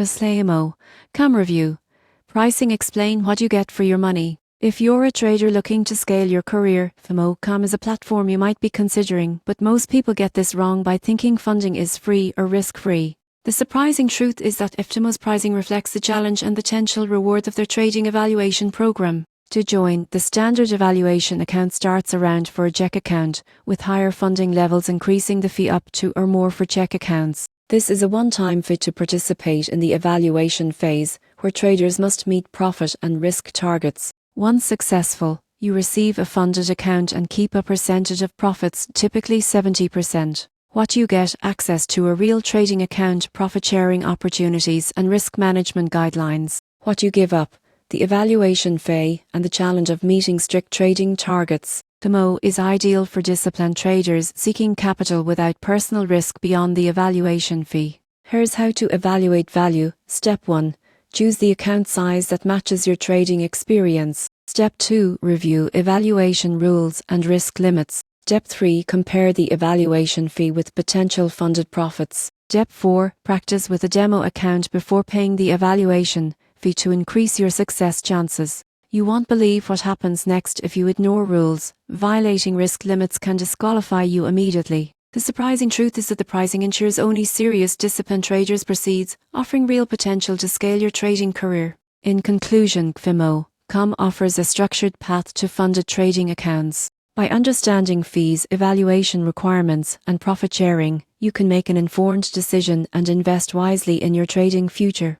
FTMOcom review. Pricing: explain what you get for your money. If you're a trader looking to scale your career, FTMOcom is a platform you might be considering, but most people get this wrong by thinking funding is free or risk-free. The surprising truth is that FTMO's pricing reflects the challenge and potential reward of their trading evaluation program. To join, the standard evaluation account starts around for a check account, with higher funding levels increasing the fee up to or more for check accounts. This is a one-time fee to participate in the evaluation phase, where traders must meet profit and risk targets. Once successful, you receive a funded account and keep a percentage of profits, typically 70%. What you get: access to a real trading account, profit-sharing opportunities, and risk management guidelines. What you give up: the evaluation fee and the challenge of meeting strict trading targets. FTMO is ideal for disciplined traders seeking capital without personal risk beyond the evaluation fee. Here's how to evaluate value. Step 1. Choose the account size that matches your trading experience. Step 2. Review evaluation rules and risk limits. Step 3. Compare the evaluation fee with potential funded profits. Step 4. Practice with a demo account before paying the evaluation fee to increase your success chances. You won't believe what happens next if you ignore rules. Violating risk limits can disqualify you immediately. The surprising truth is that the pricing ensures only serious, disciplined traders proceed, offering real potential to scale your trading career. In conclusion, FTMOcom offers a structured path to funded trading accounts. By understanding fees, evaluation requirements, and profit sharing, you can make an informed decision and invest wisely in your trading future.